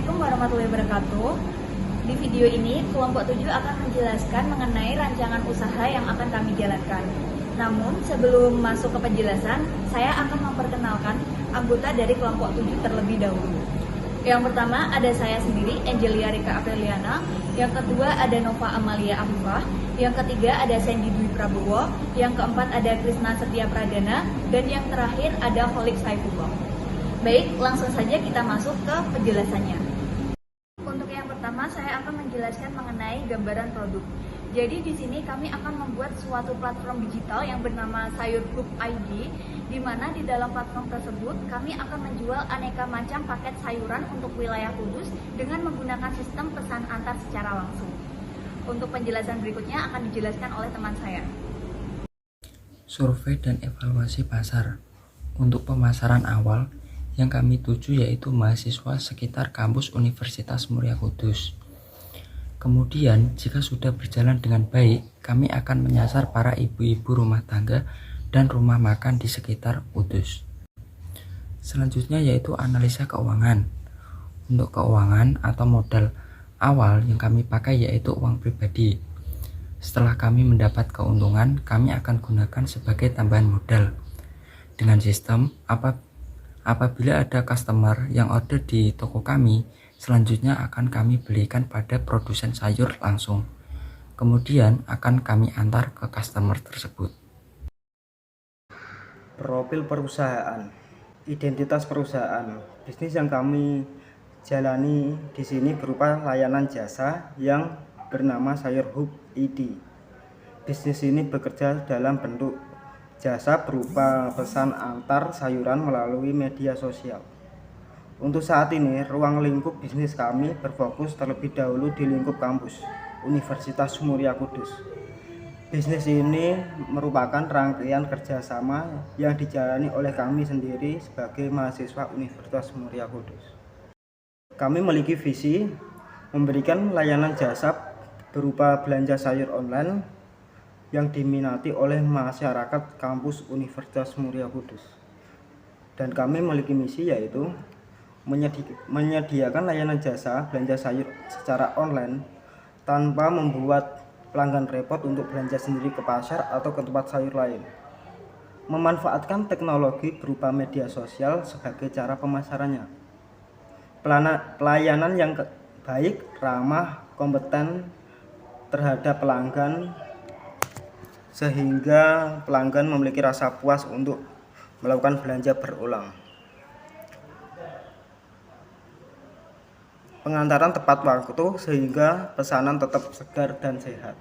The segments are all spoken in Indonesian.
Assalamualaikum warahmatullahi wabarakatuh. Di video ini, kelompok 7 akan menjelaskan mengenai rancangan usaha yang akan kami jalankan. Namun, sebelum masuk ke penjelasan, saya akan memperkenalkan anggota dari kelompok 7 terlebih dahulu. Yang pertama ada saya sendiri, Angelia Rika Apriliana. Yang kedua ada Nova Amalia Afifah. Yang ketiga ada Sandy Dwi Prabowo. Yang keempat ada Krisna Setia Pradana. Dan yang terakhir ada Holik Saifullah. Baik, langsung saja kita masuk ke penjelasannya. Untuk yang pertama, saya akan menjelaskan mengenai gambaran produk. Jadi di sini kami akan membuat suatu platform digital yang bernama Sayur Group ID, di mana di dalam platform tersebut kami akan menjual aneka macam paket sayuran untuk wilayah Kudus dengan menggunakan sistem pesan antar secara langsung. Untuk penjelasan berikutnya akan dijelaskan oleh teman saya. Survei dan evaluasi pasar. Untuk pemasaran awal, yang kami tuju yaitu mahasiswa sekitar kampus Universitas Muria Kudus. Kemudian, jika sudah berjalan dengan baik, kami akan menyasar para ibu-ibu rumah tangga dan rumah makan di sekitar Kudus. Selanjutnya yaitu analisa keuangan. Untuk keuangan atau modal awal yang kami pakai yaitu uang pribadi. Setelah kami mendapat keuntungan, kami akan gunakan sebagai tambahan modal. Dengan sistem apabila ada customer yang order di toko kami, selanjutnya akan kami belikan pada produsen sayur langsung. Kemudian akan kami antar ke customer tersebut. Profil perusahaan, identitas perusahaan. Bisnis yang kami jalani di sini berupa layanan jasa yang bernama Sayur Hub ID. Bisnis ini bekerja dalam bentuk jasa berupa pesan antar sayuran melalui media sosial. Untuk saat ini, ruang lingkup bisnis kami berfokus terlebih dahulu di lingkup kampus Universitas Muria Kudus. Bisnis ini merupakan rangkaian kerjasama yang dijalani oleh kami sendiri sebagai mahasiswa Universitas Muria Kudus. Kami memiliki visi memberikan layanan jasa berupa belanja sayur online yang diminati oleh masyarakat kampus Universitas Muria Kudus. Dan kami memiliki misi yaitu menyediakan layanan jasa belanja sayur secara online tanpa membuat pelanggan repot untuk belanja sendiri ke pasar atau ke tempat sayur lain. Memanfaatkan teknologi berupa media sosial sebagai cara pemasarannya. Pelayanan yang baik, ramah, kompeten terhadap pelanggan sehingga pelanggan memiliki rasa puas untuk melakukan belanja berulang. Pengantaran tepat waktu sehingga pesanan tetap segar dan sehat.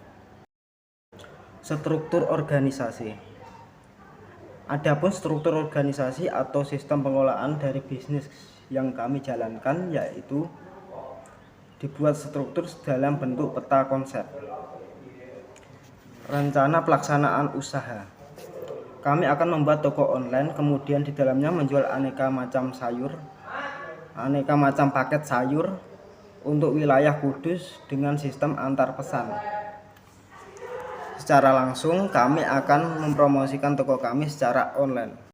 Struktur organisasi. Adapun struktur organisasi atau sistem pengelolaan dari bisnis yang kami jalankan yaitu dibuat struktur dalam bentuk peta konsep. Rencana pelaksanaan usaha. Kami akan membuat toko online, kemudian di dalamnya menjual aneka macam sayur, aneka macam paket sayur untuk wilayah Kudus dengan sistem antar pesan. Secara langsung kami akan mempromosikan toko kami secara online.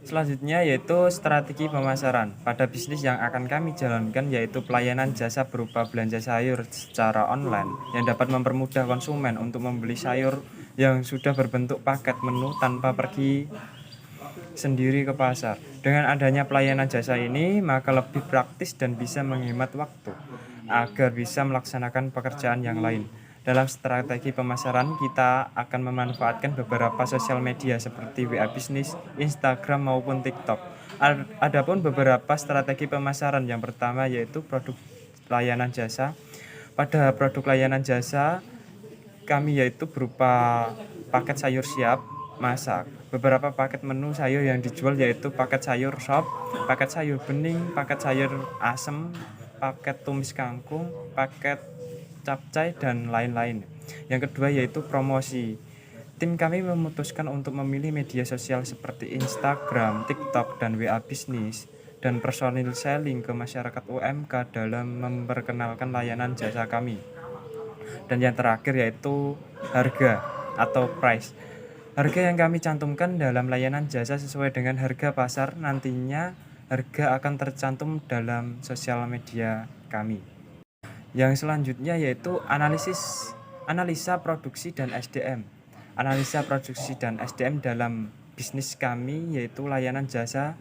Selanjutnya yaitu strategi pemasaran. Pada bisnis yang akan kami jalankan yaitu pelayanan jasa berupa belanja sayur secara online yang dapat mempermudah konsumen untuk membeli sayur yang sudah berbentuk paket menu tanpa pergi sendiri ke pasar. Dengan adanya pelayanan jasa ini, maka lebih praktis dan bisa menghemat waktu agar bisa melaksanakan pekerjaan yang lain. Dalam strategi pemasaran, kita akan memanfaatkan beberapa sosial media seperti WA Bisnis, Instagram maupun TikTok. Adapun beberapa strategi pemasaran, yang pertama yaitu produk layanan jasa. Pada produk layanan jasa, kami yaitu berupa paket sayur siap masak. Beberapa paket menu sayur yang dijual yaitu paket sayur sop, paket sayur bening, paket sayur asem, paket tumis kangkung, paket capcay, dan lain-lain. Yang kedua yaitu promosi. Tim kami memutuskan untuk memilih media sosial seperti Instagram, TikTok, dan WA Bisnis dan personil selling ke masyarakat UMK dalam memperkenalkan layanan jasa kami. Dan yang terakhir yaitu harga atau price. Harga yang kami cantumkan dalam layanan jasa sesuai dengan harga pasar nantinya harga akan tercantum dalam sosial media kami. Yang selanjutnya yaitu analisa produksi dan SDM. Analisa produksi dan SDM dalam bisnis kami yaitu layanan jasa.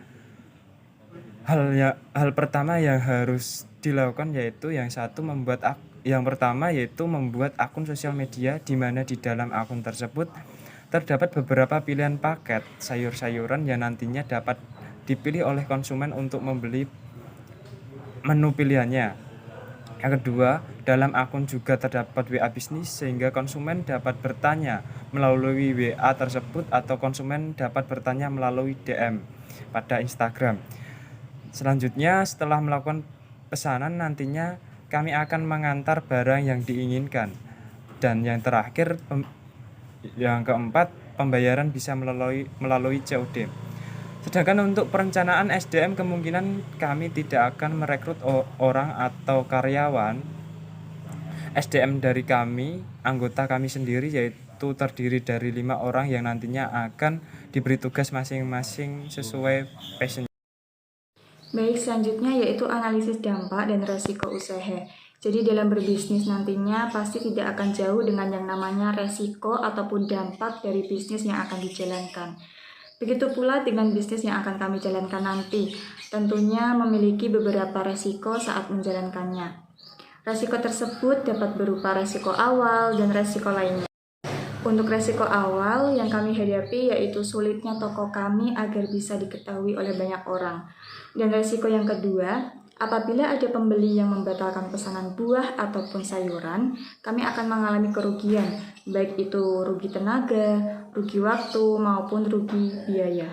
Hal pertama yang harus dilakukan yaitu yang pertama yaitu membuat akun sosial media, di mana di dalam akun tersebut terdapat beberapa pilihan paket sayur-sayuran yang nantinya dapat dipilih oleh konsumen untuk membeli menu pilihannya. Yang kedua, dalam akun juga terdapat WA bisnis sehingga konsumen dapat bertanya melalui WA tersebut atau konsumen dapat bertanya melalui DM pada Instagram. Selanjutnya, setelah melakukan pesanan nantinya kami akan mengantar barang yang diinginkan. Dan yang terakhir, yang keempat, pembayaran bisa melalui COD. Sedangkan untuk perencanaan SDM kemungkinan kami tidak akan merekrut orang atau karyawan. SDM dari kami, anggota kami sendiri yaitu terdiri dari 5 orang yang nantinya akan diberi tugas masing-masing sesuai passion. Baik, selanjutnya yaitu analisis dampak dan resiko usaha. Jadi dalam berbisnis nantinya pasti tidak akan jauh dengan yang namanya resiko ataupun dampak dari bisnis yang akan dijalankan. Begitu pula dengan bisnis yang akan kami jalankan nanti, tentunya memiliki beberapa resiko saat menjalankannya. Resiko tersebut dapat berupa resiko awal dan resiko lainnya. Untuk resiko awal yang kami hadapi yaitu sulitnya toko kami agar bisa diketahui oleh banyak orang. Dan resiko yang kedua, apabila ada pembeli yang membatalkan pesanan buah ataupun sayuran, kami akan mengalami kerugian, baik itu rugi tenaga, rugi waktu, maupun rugi biaya.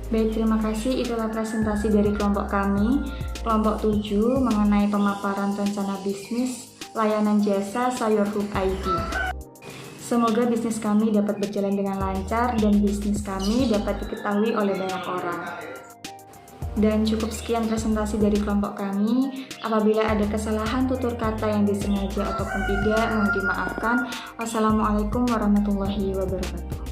Baik, terima kasih. Itulah presentasi dari kelompok kami, kelompok 7, mengenai pemaparan rencana bisnis layanan jasa Sayur Hub ID. Semoga bisnis kami dapat berjalan dengan lancar dan bisnis kami dapat diketahui oleh banyak orang. Dan cukup sekian presentasi dari kelompok kami. Apabila ada kesalahan tutur kata yang disengaja ataupun tidak, mohon dimaafkan. Wassalamualaikum warahmatullahi wabarakatuh.